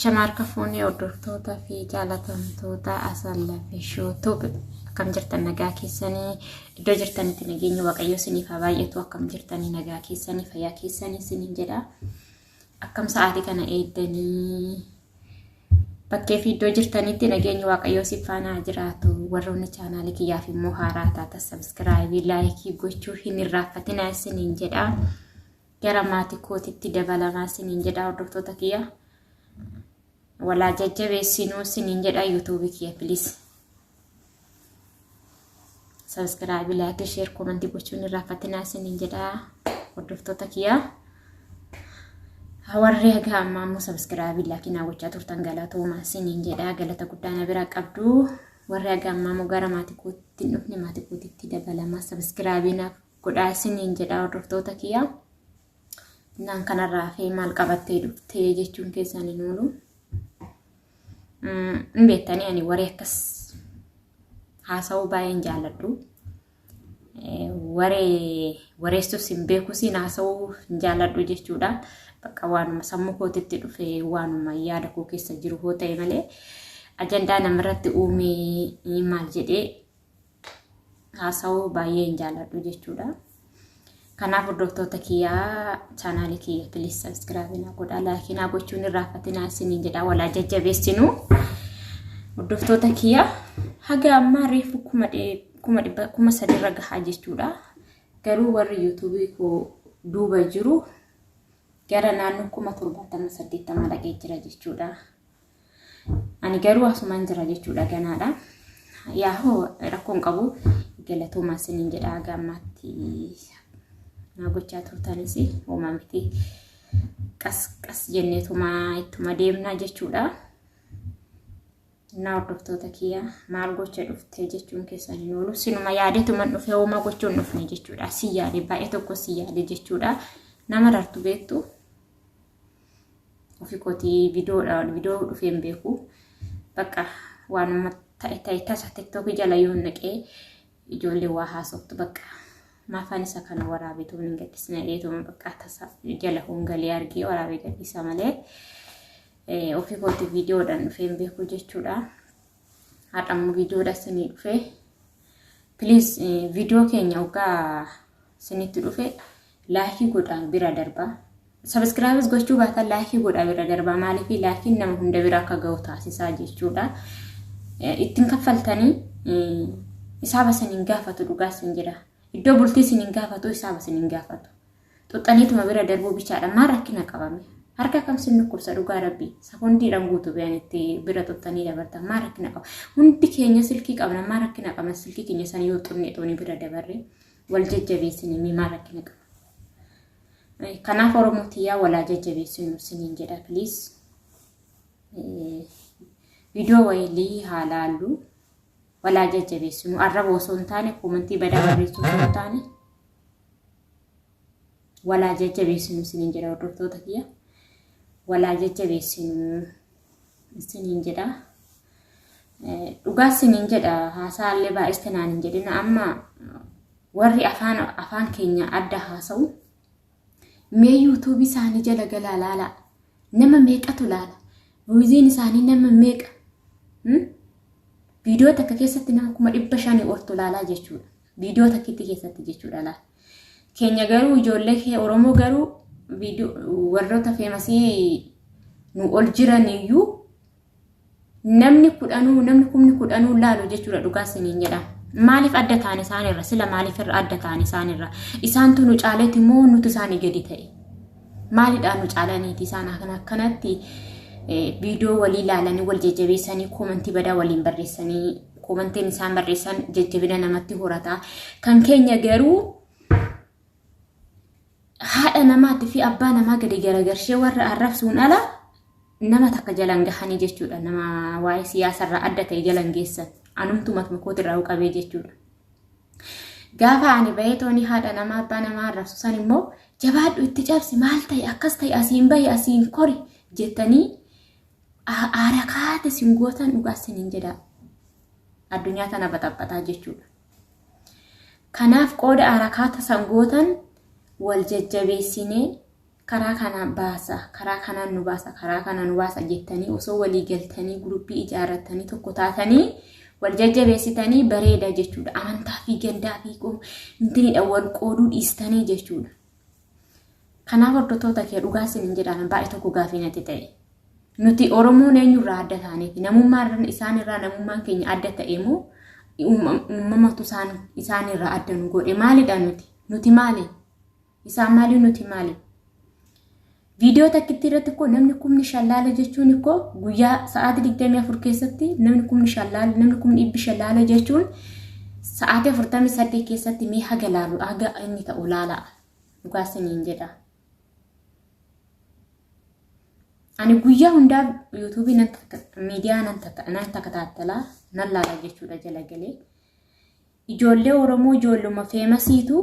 Ashamarka fuunii hordoftoota fi jaalatamtoota asalla fi shootuub akkam jirtan nagaa keessanii iddoo jirtanitti nageenya waaqayyoo isiniif haa baay'atu akkam jirtanii nagaa keessanii fayyaa keessanii isiniin jedha akkam sa'aatii kana eeddanii bakkee fi iddoo jirtanitti nageenya waaqayyoo isiniif faana jiraatu warroonni chaanaalii kiyyaaf immoo haaraa taata sabskraayibii laayikii gochuu hin irraanfatinaa isiniin jedha gara maatii kootitti dabalamaa isiniin jedha hordoftoota kiyya wala jajjabeessinuu isiniin jedha YouTube kiyya please subscribe like share comment gochuun irraanfatinaa isiniin jedha hordoftoota kiyya warri haga ammoo subscribe like na gochaa turtan galatooma isiniin jedha galata guddaa na bira qabdu warri haga ammoo gara maatii kootitti dhufne maatii kootitti dabalama subscribe na godhaa isiniin jedha hordoftoota kiyya naan kanarraa fi maal qabattee dhuftee jechuun keessan hin oolu beektanii ani waree akkas haasa'uu baay'een jaalladhu wareessus hin beeku siin haasa'uu hin jaalladhu jechuudha bakka waanuma sammuu kootitti dhufe waanuma yaada koo keessa jiru hoo ta'e malee ajandaa namarratti uumee maal jedhee haasa'uu baay'ee hin jaalladhu jechuudha. Kanaaf hordoftoota kiyyaa chaanaalii kiyya please subscribe na godhaa like na gochuun irraanfatinaa isiniin jedha walaa jajjabeessinu hordoftoota kiyya haga ammaa reefu kuma sadirra gahaa jechuudha garuu warri YouTube koo duuba jiru gara naannoo 78 dhaqee jira jechuudha ani garuu asumaan jira jechuudha ganaadha yaahoo rakkoon qabu galatooma isiniin jedha haga ammaatti na gochaa turtanis uumamti qas jenneetuma ittuma deemna jechuudha na hordoftoota kiyya maal gocha dhuftee jechuun keessan hin oolu sinuma yaadeetuma dhufee uuma gochuun dhufne jechuudha si yaade baay'ee tokko si yaade jechuudha nama dartu beektu ofii kootii viidiyoo dhufeen beeku bakka waanuma ta'e tasa TikTok jala yoo naqee ijoollee waa haasoftu bakka maafaan isa kana waraabeetu hin gadhisne dheetuma bakka tasa jala hongalee argee waraabee gadhisa malee ofii kootii viidiyoodhaan dhufeen beeku jechuudha haadhamuu viidiyoodha sinii dhufe please viidiyoo keenya ugaa sinitti dhufe laayikii godhaan bira darba subscribe gochuu baatan laayikii godhaa bira darba maaliif laayikiin nama hunda bira akka ga'u taasisaa jechuudha ittiin kaffaltanii isaaba siniin gaafatu dhugaa sin jedha iddoo bultii siniin gaafatu isaaba siniin gaafatu xuxxaniituma bira darbuu bichaadha maal rakkina qabame harka kam sin nukursa dhugaa rabbii sekondiidhaan guutuu beeyanitti bira xuxxanii dabartan maal rakkina qaba hundi keenya silkii qabna maal rakkina qabna silkii keenya san yoo xunne xoonii bira dabarre wal jajjabeessini maal rakkina qaba kanaaf oromootiyaa walaa jajjabeessinu siniin jedha please viidiyoo wayilii haalaallu walaa jajjabeessinu arraba osoo hin taane komentii badaa barreessuu osoo hin taane walaa jajjabeessinu siniin jedha hordoftoota kiyya walaa jajjabeessinu siniin jedha dhugaa siniin jedha haasaallee baay'iste naan hin jedhina amma warri afaan keenya adda haasa'u mee YouTube isaanii jala galaa laala nama meeqatu laala viiziin isaanii nama meeqa viidiyoo takka keessatti nama 500 oltu laalaa jechuudha viidiyoo takkitti keessatti jechuudha laala keenya garuu ijoollee kee Oromoo garuu viidiyoo warroota feemasii nu ol jiran iyyuu namni 10 laalu jechuudha dhugaa siniin jedha maaliif adda ta'an isaanirra sila maaliif irra adda ta'an isaanirra isaantu nu caaleeti moo nuti isaanii gadi ta'e maalidhaan nu caalaniiti isaan akkanatti viidiyoo walii laalanii wal jajjabeessanii komentii badaa waliin barreessanii komentiin isaan barreessan jajjabina namatti horata kan keenya garuu haadha namaatti fi abbaa namaa gadi garagarshee warra arrabsuun ala nama takka jalan gahanii jechuudha nama waa'ee siyaasarraa adda ta'e jalan geessan anumtumat makootirraa qabee jechuudha gaafa ani baay'etooni haadha namaa abbaa namaa arrabsu san immoo jabaadhu itti cabsi maal ta'e akkas ta'e asiin bahi asiin kori jettanii aarakaate singootan dhugaa siniin jedha addunyaa tana baxaxataa jechuudha kanaaf qooda aarakaata sangootan wal jajjabeessinee karaa kana baasa, karaa kana nu baasa, karaa kana nu baasa jettanii osoo walii galtanii guruppii ijaarratanii tokko taatanii wal jajjabeessitanii bareeda jechuudha. Amantaa fi gandaa fi intinidha wal qooduu dhiistanii jechuudha. Kanaaf hordoftoota kee dhugaa isiniin jedhaan baay'ee tokko gaafii natti ta'e. Nuti Oromoon eenyurraa adda taaneeti? Namummaan isaan irraa namummaan keenya adda ta'e moo uumamatu isaan irraa adda nu godhe? Maalidha nuti? Nuti maali? Isaan maali? Nuti maali? Viidiyoo takkitti irratti ko namni kumni shallaala jechuun ko guyyaa sa'aatii 24 keessatti namni kumni shallaala, namni kumni dhibbi shallaala jechuun sa'aatii 48 keessatti mee haga laalu haga inni ta'u laala. Dhugaa isiniin jedha. Ani guyyaa hundaa YouTube miidiyaa nan takataatala nan laala jechuudha jala galee. Ijoollee Oromoo ijoolluma feemasiitu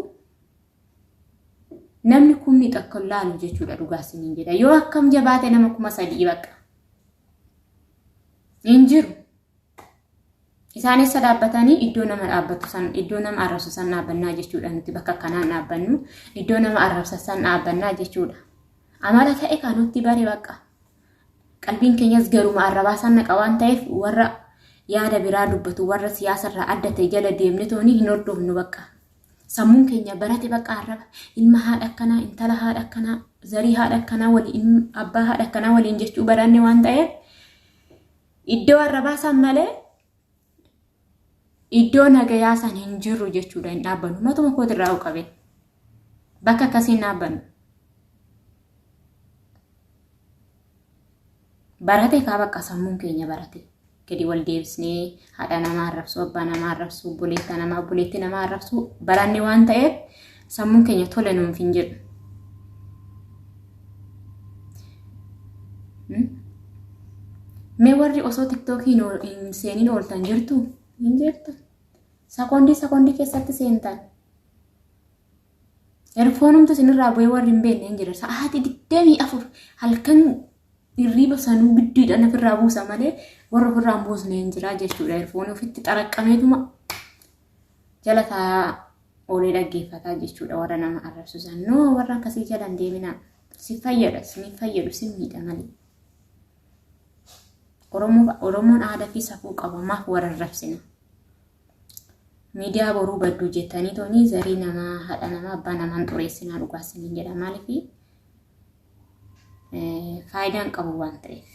namni kumni takka laalu jechuudha dhugaa isiniin jedha. Yoo akkam jabaate nama 3,000 bakka. Injiru. Isaanis dhaabbatanii iddoo nama dhaabbatu san iddoo nama arrabsu san dhaabbannaa jechuudha. Nuti bakka kanaan dhaabbannu iddoo nama arrabsa san dhaabbannaa jechuudha. Amala ta'e kan nuti bare bakka. Qalbiin keenyas garuma arrabaa san naqa waan ta'eef warra yaada biraa dubbatu warra siyaasarraa adda ta'e jala deemne tooni hin hordofnu bakka. Sammuun keenya barate bakka arraba ilma haadha akkanaa, intala haadha akkanaa, zarii haadha akkanaa waliin abbaa haadha akkanaa waliin jechuu baranne waan ta'eef iddoo arrabaa san malee iddoo nagayaa san hin jirru jechuudha hin dhaabbannu. Matuma kootirraa qabe bakka akkasiin dhaabbannu. Barate kaa bakka sammuun keenya barate. Gadi wal deebisnee haadha namaa arrabsu, abbaa namaa arrabsu, obboleetta namaa, obboleetti namaa arrabsu baranne waan ta'eef sammuun keenya tole nuuf hin jedhu. Mee warri osoo TikTokii hin seeniin ooltan jirtu? Hin jirtu. Sekoondii keessatti seentan. Erfoonumtu isinirraa bu'ee warri hin beekne hin jira. Sa'aatii 24 halkan hirriba sanuu gidduudhaan ofirraa buusa malee warra ofirraa hin buusne hin jira jechuudha. Erfoon ofitti xaraqqameetuma jala taa'aa oolee dhaggeeffataa jechuudha warra nama arrabsisan. Noo warra akkasii jala hin deeminaa. Si fayyada, si fayyadu, si miidha malee. Oromoon aadaa fi safuu qaba maaf warra arrabsina. Miidiyaa boruu badduu jettanii tooni zarii namaa, haadha namaa, abbaa namaan xureessinaa dhugaa isiniin jedha. Maaliif faayidaan qabu waan ta'eef.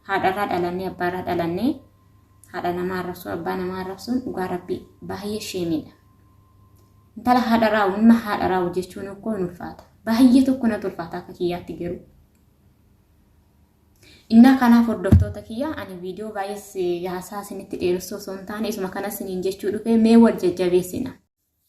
Haadharraa dhalannee abbaarraa dhalannee haadha namaa arrabsuu abbaa namaa arrabsuun dhugaa rabbii baay'ee sheemiidha. Intala haadharraa ilma haadharraa jechuun akkoo hin ulfaata. Baay'ee tokko natti ulfaata akka kiyyaatti garuu. Inna kanaaf hordoftoota kiyyaa ani viidiyoo baay'ee haasaa isinitti dheeressuu osoo hin taane isuma kanas isiniin jechuu dhufe mee wal jajjabeessina.